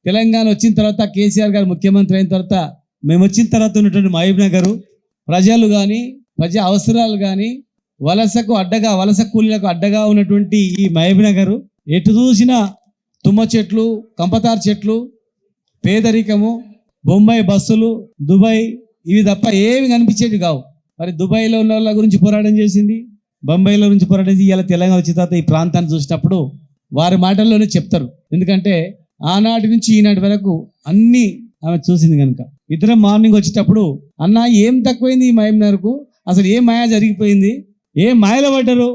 తెలంగాణ వచ్చిన తర్వాత కేసీఆర్ గారు ముఖ్యమంత్రి అయిన తర్వాత మేము వచ్చిన తర్వాత ఉన్నటువంటి మహబూబ్ నగర్ ప్రజలు కానీ ప్రజా అవసరాలు కానీ వలస కూలీలకు అడ్డగా ఉన్నటువంటి ఈ మహబూబ్ నగర్ ఎటు చూసినా తుమ్మ చెట్లు, కంపతారు చెట్లు, పేదరికము, బొంబాయి బస్సులు, దుబాయ్ ఇవి తప్ప ఏమి కనిపించేవి కావు. మరి దుబాయ్లో ఉన్న వాళ్ళ గురించి పోరాటం చేసింది, బొంబాయిలో గురించి పోరాటం చేసి ఇలా తెలంగాణ వచ్చిన తర్వాత ఈ ప్రాంతాన్ని చూసినప్పుడు వారి మాటల్లోనే చెప్తారు. ఎందుకంటే ఆనాటి నుంచి ఈనాటి వరకు అన్నీ ఆమె చూసింది కనుక. ఇద్దరం మార్నింగ్ వచ్చేటప్పుడు అన్న ఏం తక్కువైంది ఈ మహబూబ్ నగర్కు, అసలు ఏం మాయ జరిగిపోయింది, ఏం మాయలో పడ్డారు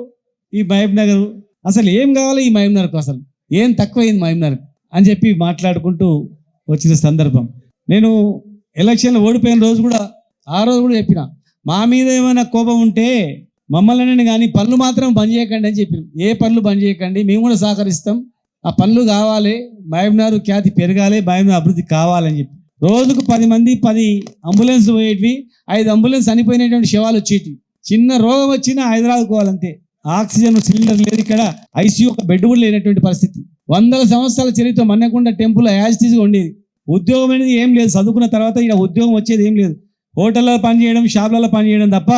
ఈ మహబూబ్ నగర్, అసలు ఏం కావాలి ఈ మహబూబ్ నగర్కు, అసలు ఏం తక్కువైంది మహబూబ్ నగర్ అని చెప్పి మాట్లాడుకుంటూ వచ్చిన సందర్భం. నేను ఎలక్షన్లో ఓడిపోయిన రోజు కూడా ఆ రోజు కూడా చెప్పిన, మా మీద ఏమైనా కోపం ఉంటే మమ్మల్ని కానీ పనులు మాత్రం బంద్ చేయకండి అని చెప్పిన. ఏ పనులు బంద్ చేయకండి, మేము కూడా సహకరిస్తాం, ఆ పనులు కావాలి, మహబూబ్ నగర్ ఖ్యాతి పెరగాలి, మహబూబ్ నగర్ అభివృద్ధి కావాలని చెప్పి. రోజుకు 10 అంబులెన్స్లు పోయేటివి, 5 అంబులెన్స్ చనిపోయినటువంటి శవాలు వచ్చేటివి. చిన్న రోగం వచ్చినా హైదరాబాద్ పోవాలంతే. ఆక్సిజన్ సిలిండర్ లేదు, ఇక్కడ ఐసీయూ ఒక బెడ్ కూడా లేనటువంటి పరిస్థితి. 100 సంవత్సరాల చరిత్ర మన్నెకొండ టెంపుల్ యాజిటీస్గా ఉండేది. ఉద్యోగం అనేది ఏం లేదు, చదువుకున్న తర్వాత ఇక్కడ ఉద్యోగం వచ్చేది ఏం లేదు. హోటల్లో పనిచేయడం, షాపులలో పనిచేయడం తప్ప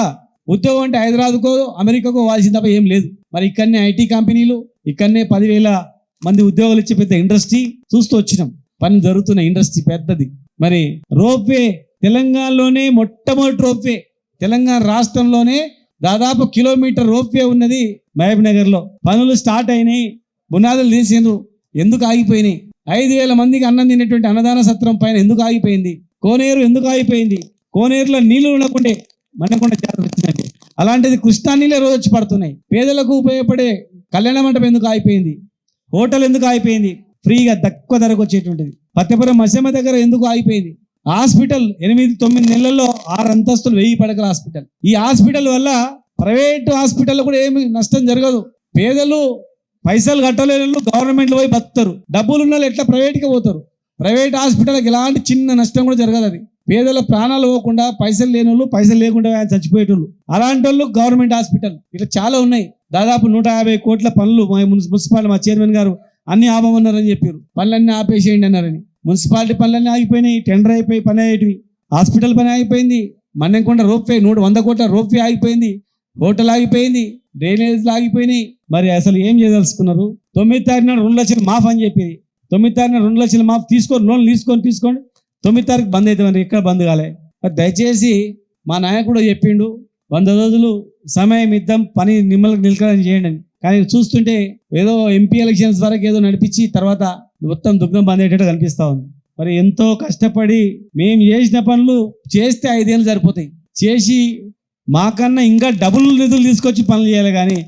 ఉద్యోగం అంటే హైదరాబాద్కో అమెరికాకో వాల్సింది తప్ప ఏం లేదు. మరి ఇక్కడనే ఐటీ కంపెనీలు, ఇక్కడనే 10,000 మంది ఉద్యోగాలు ఇచ్చే పెద్ద ఇండస్ట్రీ చూస్తూ వచ్చినాం. పని జరుగుతున్న ఇండస్ట్రీ పెద్దది. మరి రోప్వే తెలంగాణలోనే మొట్టమొదటి రోప్వే, తెలంగాణ రాష్ట్రంలోనే దాదాపు కిలోమీటర్ రోప్వే ఉన్నది మహబూబ్ నగర్లో. పనులు స్టార్ట్ అయినాయి, బునాదులు తీసిండ్రు, ఎందుకు ఆగిపోయినాయి? 5,000 మందికి అన్నం తినేటువంటి అన్నదాన సత్రం పైన ఎందుకు ఆగిపోయింది? కోనేరు ఎందుకు ఆగిపోయింది? కోనేరులో నీళ్లు ఉండకుండే మన్నెకొండ జాతర వచ్చినట్టు, అలాంటిది కృష్ణా నీళ్ళే రోజు వచ్చి పడుతున్నాయి. పేదలకు ఉపయోగపడే కళ్యాణ మండపం ఎందుకు ఆగిపోయింది? హోటల్ ఎందుకు ఆగిపోయింది? ఫ్రీగా తక్కువ ధరకు వచ్చేటువంటిది. పత్యపురం మసమ్మ దగ్గర ఎందుకు ఆగిపోయింది? హాస్పిటల్ 8-9 నెలల్లో 6 అంతస్తులు 1000 పడకల హాస్పిటల్. ఈ హాస్పిటల్ వల్ల ప్రైవేట్ హాస్పిటల్ కూడా ఏమి నష్టం జరగదు. పేదలు పైసలు కట్టలేని వాళ్ళు గవర్నమెంట్లో పోయి బతుకుతారు, డబ్బులు ఉన్న వాళ్ళు ఎట్లా ప్రైవేట్కి పోతారు. ప్రైవేట్ హాస్పిటల్కి ఎలాంటి చిన్న నష్టం కూడా జరగదు. అది పేదల ప్రాణాలు పోకుండా, పైసలు లేని వాళ్ళు పైసలు లేకుండా చచ్చిపోయేటోళ్ళు, అలాంటి వాళ్ళు గవర్నమెంట్ హాస్పిటల్ ఇట్లా చాలా ఉన్నాయి. దాదాపు 150 కోట్ల పనులు మున్సిపాలిటీ మా చైర్మన్ గారు అన్ని ఆపమన్నారని చెప్పారు. పనులన్నీ ఆపేసేయండి అన్నారని. మున్సిపాలిటీ పనులన్నీ ఆగిపోయినాయి, టెండర్ అయిపోయి పని అయ్యేటివి. హాస్పిటల్ పని ఆగిపోయింది, మన్నెకొండ రోప్వే 100 కోట్ల రోప్వే ఆగిపోయింది, హోటల్ ఆగిపోయింది, డ్రైనేజ్లు ఆగిపోయినాయి. మరి అసలు ఏం చేయదలుచుకున్నారు? 9 తారీఖున 2 లక్షలు మాఫ్ అని చెప్పింది. 9 తారీఖున 2 లక్షలు మాఫ్ తీసుకోండి, లోన్ తీసుకోండి. 9 తారీఖు బంద్ అవుతామని ఎక్కడ బంద్ కాలే. దయచేసి మా నాయకుడు చెప్పిండు 100 రోజులు సమయం ఇద్దాం, పని నిలకడని చేయండి అని. కానీ చూస్తుంటే ఏదో ఎంపీ ఎలక్షన్స్ వరకు ఏదో నడిపించి తర్వాత మొత్తం దుగ్నం బంద్ అయ్యేటట్టు కనిపిస్తూ ఉంది. మరి ఎంతో కష్టపడి మేము చేసిన పనులు చేస్తే 5 ఏళ్ళు సరిపోతాయి, చేసి మాకన్నా ఇంకా డబుల్ నిధులు తీసుకొచ్చి పనులు చేయాలి. కానీ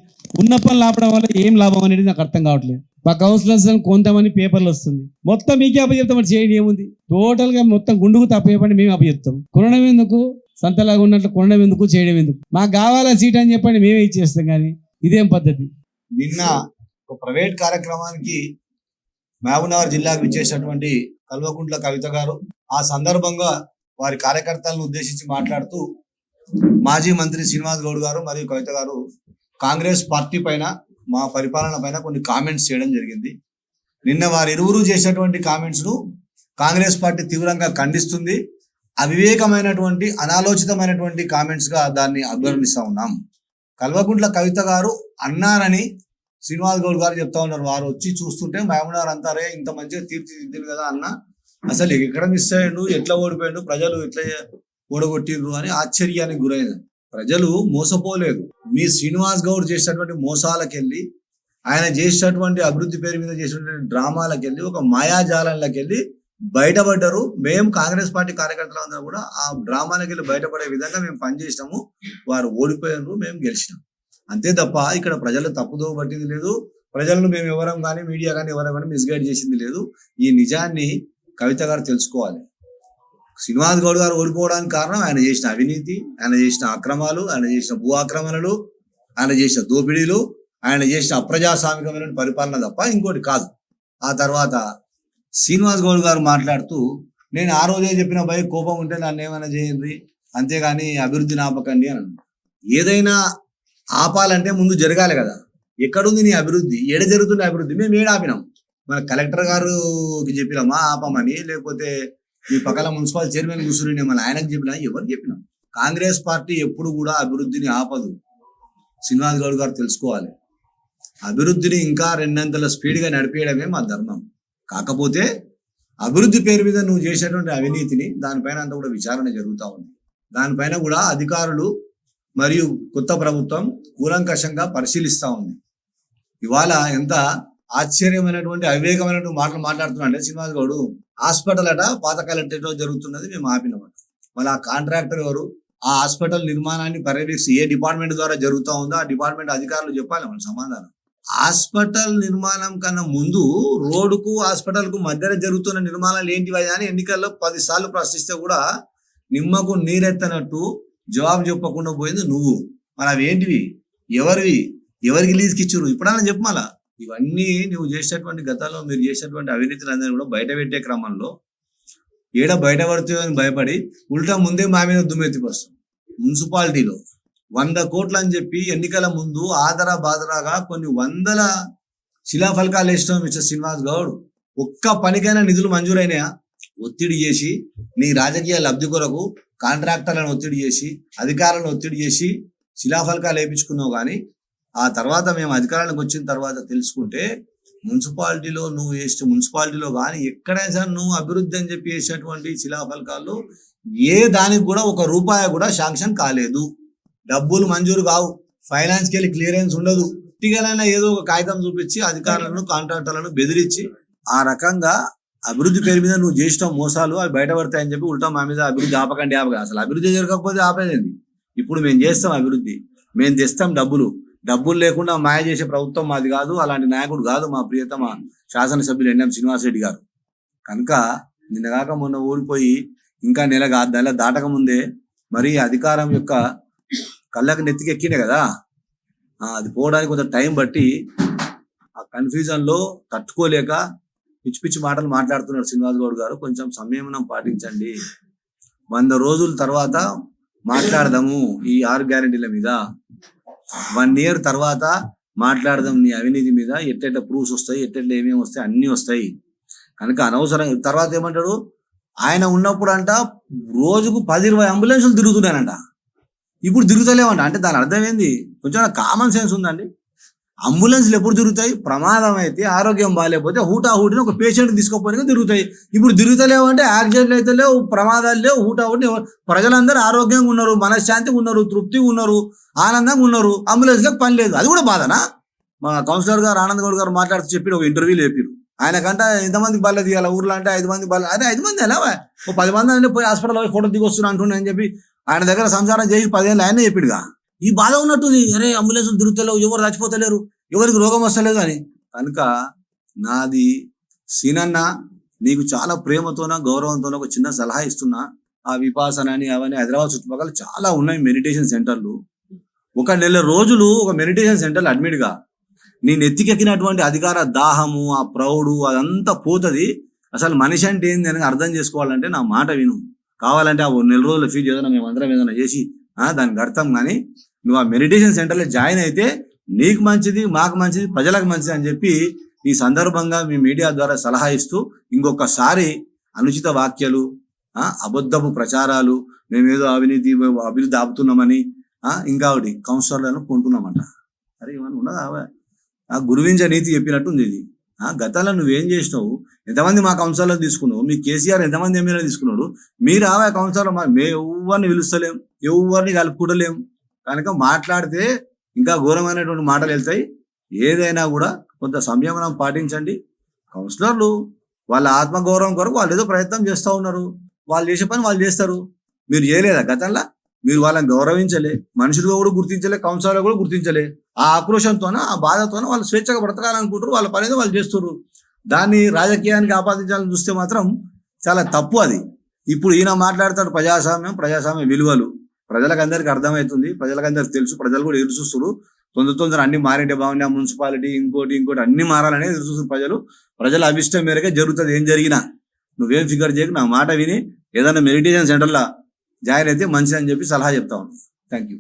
ఉన్న పనులు ఆపడం వల్ల ఏం లాభం అనేది నాకు అర్థం కావట్లేదు. మా కౌన్సిలర్స్ కొంతమంది పేపర్లు వస్తుంది, మొత్తం మీకే అప్పచెప్తామని చేయండి, ఏముంది? టోటల్గా మొత్తం గుండుకు తప్పేపండి, మేము అప్పచెప్తాం. కొనడం ఎందుకు? సంతలాగా ఉన్నట్లు కొనడం ఎందుకు, చేయడం ఎందుకు? మాకు కావాలా సీట్ అని చెప్పండి, మేమే ఇచ్చేస్తాం. కానీ ఇదేం పద్ధతి? నిన్న ఒక ప్రైవేట్ కార్యక్రమానికి మహబూబ్నగర్ జిల్లాకు విచ్చేసినటువంటి కల్వకుంట్ల కవిత గారు ఆ సందర్భంగా వారి కార్యకర్తలను ఉద్దేశించి మాట్లాడుతూ మాజీ మంత్రి శ్రీనివాస్ గౌడ్ గారు మరియు కవిత గారు కాంగ్రెస్ పార్టీ పైన, మా పరిపాలన పైన కొన్ని కామెంట్స్ చేయడం జరిగింది. నిన్న వారిరువురు చేసినటువంటి కామెంట్స్ ను కాంగ్రెస్ పార్టీ తీవ్రంగా ఖండిస్తుంది. అవివేకమైనటువంటి, అనాలోచితమైనటువంటి కామెంట్స్ గా దాన్ని అభివర్ణిస్తా ఉన్నాం. కల్వకుంట్ల కవిత గారు అన్నారని శ్రీనివాస్ గౌడ్ గారు చెప్తా ఉన్నారు. వారు వచ్చి చూస్తుంటే మహబూబ్నగర్ అంటారే ఇంత మంచిగా తీర్చిదిద్దింది కదా అన్న, అసలు ఎక్కడ మిస్ అయ్యాడు, ఎట్లా ఓడిపోయాడు, ప్రజలు ఎట్లా ఓడగొట్టిండ్రు అని ఆశ్చర్యానికి గురైంది. ప్రజలు మోసపోలేదు. మీ శ్రీనివాస్ గౌడ్ చేసినటువంటి మోసాలకెళ్ళి, ఆయన చేసినటువంటి అభివృద్ధి పేరు మీద చేసినటువంటి డ్రామాలకెళ్ళి, ఒక మాయాజాలంలోకెళ్ళి బయటపడ్డారు. మేము కాంగ్రెస్ పార్టీ కార్యకర్తలందరూ కూడా ఆ డ్రామాలకెళ్ళి బయటపడే విధంగా మేము పనిచేసినాము. వారు ఓడిపోయారు, మేము గెలిచినాం. అంతే తప్ప ఇక్కడ ప్రజలు తప్పుదో పట్టింది లేదు. ప్రజలను మేము ఎవరం కానీ, మీడియా కానీ ఎవరం కానీ మిస్గైడ్ చేసింది లేదు. ఈ నిజాన్ని కవిత గారు తెలుసుకోవాలి. శ్రీనివాస్ గౌడ్ గారు ఓడిపోవడానికి కారణం ఆయన చేసిన అవినీతి, ఆయన చేసిన అక్రమాలు, ఆయన చేసిన భూ ఆక్రమణలు, ఆయన చేసిన దోపిడీలు, ఆయన చేసిన అప్రజాస్వామికమైన పరిపాలన తప్ప ఇంకోటి కాదు. ఆ తర్వాత శ్రీనివాస్ గౌడ్ గారు మాట్లాడుతూ, నేను ఆ రోజే చెప్పిన భయ కోపం ఉంటే నన్ను ఏమైనా చేయండి, అంతేగాని అభివృద్ధిని ఆపకండి అని అన్నాడు. ఏదైనా ఆపాలంటే ముందు జరగాలి కదా. ఎక్కడుంది నీ అభివృద్ధి? ఏడ జరుగుతుంది అభివృద్ధి? మేము ఏడాపినాం. మన కలెక్టర్ గారికి చెప్పినామా ఆపమని, లేకపోతే ఈ పక్కల మున్సిపల్ చైర్మన్ కూర్చుని మన ఆయనకు చెప్పినా, ఎవరు చెప్పినాం? కాంగ్రెస్ పార్టీ ఎప్పుడు కూడా అభివృద్ధిని ఆపదు. శ్రీనివాస్ గౌడ్ గారు తెలుసుకోవాలి. అభివృద్ధిని ఇంకా రెండంతల స్పీడ్గా నడిపేయడమే మా ధర్మం. కాకపోతే అభివృద్ధి పేరు మీద నువ్వు చేసేటువంటి అవినీతిని దానిపైన అంతా కూడా విచారణ జరుగుతూ ఉంది. దానిపైన కూడా అధికారులు మరియు కొత్త ప్రభుత్వం కూలంకషంగా పరిశీలిస్తూ ఉంది. ఇవాళ ఎంత ఆశ్చర్యమైనటువంటి అవివేకమైనటువంటి మాటలు మాట్లాడుతున్నాడు శ్రీనివాస్ గౌడ్. హాస్పిటల్ అట పాత కలెక్టరేట్ లో జరుగుతున్నది, మేము ఆపినామట. మళ్ళీ ఆ కాంట్రాక్టర్ ఎవరు? ఆ హాస్పిటల్ నిర్మాణాన్ని పర్యవేక్షి ఏ డిపార్ట్మెంట్ ద్వారా జరుగుతూ ఉందో ఆ డిపార్ట్మెంట్ అధికారులు చెప్పాలి మన సమాధానం. హాస్పిటల్ నిర్మాణం కన్నా ముందు రోడ్డుకు హాస్పిటల్ కు మధ్యలో జరుగుతున్న నిర్మాణాలు ఏంటివి అని ఎన్నికల్లో 10 సార్లు ప్రశ్నిస్తే కూడా నిమ్మకు నీరెత్తనట్టు జవాబు చెప్పకుండా పోయింది నువ్వు. మరి అవి ఏంటివి? ఎవరివి? ఎవరికి లీజ్కి ఇచ్చారు? ఇప్పుడన్నా చెప్పు. మళ్ళా ఇవన్నీ నువ్వు చేసేటువంటి గతంలో మీరు చేసేటువంటి అవినీతిని కూడా బయట పెట్టే క్రమంలో ఏడ బయట పడుతుందని భయపడి ఉల్టా ముందే మా మీద దుమ్మెత్తిపోస్తాం. మున్సిపాలిటీలో 100 కోట్లు అని చెప్పి ఎన్నికల ముందు ఆదరా బాదరాగా కొన్ని వందల శిలాఫలకాలు వేసినాం మిస్టర్ శ్రీనివాస్ గౌడ్. ఒక్క పనికైనా నిధులు మంజూరైనాయా? ఒత్తిడి చేసి నీ రాజకీయ లబ్ధి కొరకు కాంట్రాక్టర్లను ఒత్తిడి చేసి అధికారులను ఒత్తిడి చేసి శిలాఫలకాలు వేయించుకున్నావు. కానీ ఆ తర్వాత మేము అధికారానికి వచ్చిన తర్వాత తెలుసుకుంటే మున్సిపాలిటీలో నువ్వు వేసిన మున్సిపాలిటీలో కానీ ఎక్కడైనా సరే నువ్వు అభివృద్ధి అని చెప్పి వేసేటువంటి శిలాఫలకాలు ఏ దానికి కూడా 1 రూపాయి కూడా శాంక్షన్ కాలేదు. డబ్బులు మంజూరు కావు, ఫైనాన్స్కి వెళ్ళి క్లియరెన్స్ ఉండదు. ఇటీగలైనా ఏదో ఒక కాగితం చూపించి అధికారులను కాంట్రాక్టర్లను బెదిరించి ఆ రకంగా అభివృద్ధి పేరు మీద నువ్వు చేసిన మోసాలు అవి బయటపడతాయని చెప్పి ఉల్టా మా మీద అభివృద్ధి ఆపకండి అసలు అభివృద్ధి జరగకపోతే ఆపేది. ఇప్పుడు మేము చేస్తాం అభివృద్ధి, మేము తెస్తాం డబ్బులు లేకుండా మాయ చేసే ప్రభుత్వం మాది కాదు, అలాంటి నాయకుడు కాదు మా ప్రియతమ శాసనసభ్యులు ఎన్ఎం శ్రీనివాసరెడ్డి గారు. కనుక నిన్నగాక మొన్న ఓడిపోయి ఇంకా నెల దాటక ముందే మరి అధికారం యొక్క కళ్ళకి నెత్తికి ఎక్కినే కదా, అది పోవడానికి కొంత టైం బట్టి ఆ కన్ఫ్యూజన్ లో తట్టుకోలేక పిచ్చి పిచ్చి మాటలు మాట్లాడుతున్నాడు శ్రీనివాస్ గౌడ్ గారు. కొంచెం సంయమనం పాటించండి. 100 రోజుల తర్వాత మాట్లాడదాము ఈ 6 గ్యారెంటీల మీద. 1 year తర్వాత మాట్లాడదాం నీ అవినీతి మీద. ఎట్ట ప్రూఫ్స్ వస్తాయి, ఏమేమి వస్తాయి, అన్ని వస్తాయి. కనుక అనవసరం. తర్వాత ఏమంటాడు? ఆయన ఉన్నప్పుడు అంట రోజుకు 10-20 అంబులెన్సులు తిరుగుతున్నాయంట, ఇప్పుడు తిరుగుతలేమంట. అంటే దాని అర్థం ఏంది? కొంచెం కామన్ సెన్స్ ఉందండి. అంబులెన్స్లు ఎప్పుడు తిరుగుతాయి? ప్రమాదం అయితే, ఆరోగ్యం బాగాలేకపోతే హూటాహూటిని ఒక పేషెంట్ తీసుకోపోయినా తిరుగుతాయి. ఇప్పుడు తిరుగుతలేవు అంటే యాక్సిడెంట్లు అయితే లేవు, ప్రమాదాలు లేవు, హూటాహూటి ప్రజలందరూ ఆరోగ్యంగా ఉన్నారు, మనశ్శాంతిగా ఉన్నారు, తృప్తిగా ఉన్నారు, ఆనందంగా ఉన్నారు. అంబులెన్స్లకు పని లేదు. అది కూడా బాధనా? మా కౌన్సిలర్ గారు ఆనంద్ గౌడ్ గారు మాట్లాడుతూ చెప్పి ఒక ఇంటర్వ్యూలు చెప్పారు. ఆయనకంట ఎంతమందికి బల్ల తీయాలి ఊర్లో అంటే 5 మంది బల్ల. అదే 5 మంది ఎలా? 10 మంది అంటే పోయి హాస్పిటల్లో ఫోటో దిగొస్తున్నా అంటున్నా అని చెప్పి ఆయన దగ్గర సంసారం చేసి 10 ఏళ్ళు ఆయనే చెప్పిడుగా. ఈ బాధ ఉన్నట్టుంది. అరే అంబులెన్సులు తిరుగుతలేవు, ఎవరు చచ్చిపోతలేరు, ఎవరికి రోగం వస్తలేదు అని. కనుక నాది సీనన్న నీకు చాలా ప్రేమతోన గౌరవంతోన ఒక చిన్న సలహా ఇస్తున్నా. ఆ విపాసన అని అవన్నీ హైదరాబాద్ చుట్టుపక్కల చాలా ఉన్నాయి మెడిటేషన్ సెంటర్లు. 1 నెల రోజులు ఒక మెడిటేషన్ సెంటర్లు అడ్మిట్గా నీ నెత్తికెక్కినటువంటి అధికార దాహము, ఆ ప్రౌడు అదంతా పోతుంది. అసలు మనిషి అంటే ఏంది అని అర్థం చేసుకోవాలంటే నా మాట విను. కావాలంటే ఆ 1 నెల రోజుల ఫీజు ఏదైనా మేమందరం ఏదైనా చేసి దానికి అర్థం. కానీ నువ్వు ఆ మెడిటేషన్ సెంటర్లో జాయిన్ అయితే నీకు మంచిది, మాకు మంచిది, ప్రజలకు మంచిది అని చెప్పి ఈ సందర్భంగా మీ మీడియా ద్వారా సలహా ఇస్తూ ఇంకొకసారి అనుచిత వాక్యాలు, అబద్ధపు ప్రచారాలు, మేమేదో అభివృద్ధి ఆపుతున్నామని ఇంకా ఒకటి కౌన్సిలర్లను కొంటున్నామంట. అరే ఏమన్నా ఉన్నదా? ఆ గురువించ నీతి చెప్పినట్టుంది ఇది. గతంలో నువ్వేం చేసినావు? ఎంతమంది మా కౌన్సిలర్లు తీసుకున్నావు? మీ కేసీఆర్ ఎంతమంది ఎమ్మెల్యేలు తీసుకున్నాడు? మీరు కౌన్సిలర్ ఎవరిని పిలుస్తలేం, ఎవరిని కలుపుకుంటలేం. కనుక మాట్లాడితే ఇంకా ఘోరమైనటువంటి మాటలు వెళ్తాయి. ఏదైనా కూడా కొంత సంయమనం పాటించండి. కౌన్సిలర్లు వాళ్ళ ఆత్మగౌరవం కొరకు వాళ్ళు ఏదో ప్రయత్నం చేస్తూ ఉన్నారు. వాళ్ళు చేసే పని వాళ్ళు చేస్తారు. మీరు చేయలేదా గతంలో? మీరు వాళ్ళని గౌరవించలే, మనుషులుగా కూడా గుర్తించలే, కౌన్సిలర్గా కూడా గుర్తించలే. ఆ ఆక్రోషంతోన, ఆ బాధతోన వాళ్ళు స్వేచ్ఛగా బ్రతకాలనుకుంటారు. వాళ్ళ పని వాళ్ళు చేస్తున్నారు. దాన్ని రాజకీయానికి ఆపాదించాలని చూస్తే మాత్రం చాలా తప్పు అది. ఇప్పుడు ఈయన మాట్లాడతాడు ప్రజాస్వామ్య విలువలు. ప్రజలకు అందరికీ అర్థమవుతుంది, ప్రజలకు అందరికి తెలుసు, ప్రజలు కూడా ఎదురు చూస్తారు. తొందర అన్ని మారింటే బాగుండే, మున్సిపాలిటీ ఇంకోటి అన్ని మారాలనేది ఎదురు చూస్తారు ప్రజల అభిష్టం మేరకే జరుగుతుంది. ఏం జరిగినా నువ్వేం ఫిగర్ చేయకు, నా మాట విని ఏదైనా మెడిటేషన్ సెంటర్లో జాయిన్ అయితే మంచిదని చెప్పి సలహా చెప్తా ఉన్నాను. Thank you.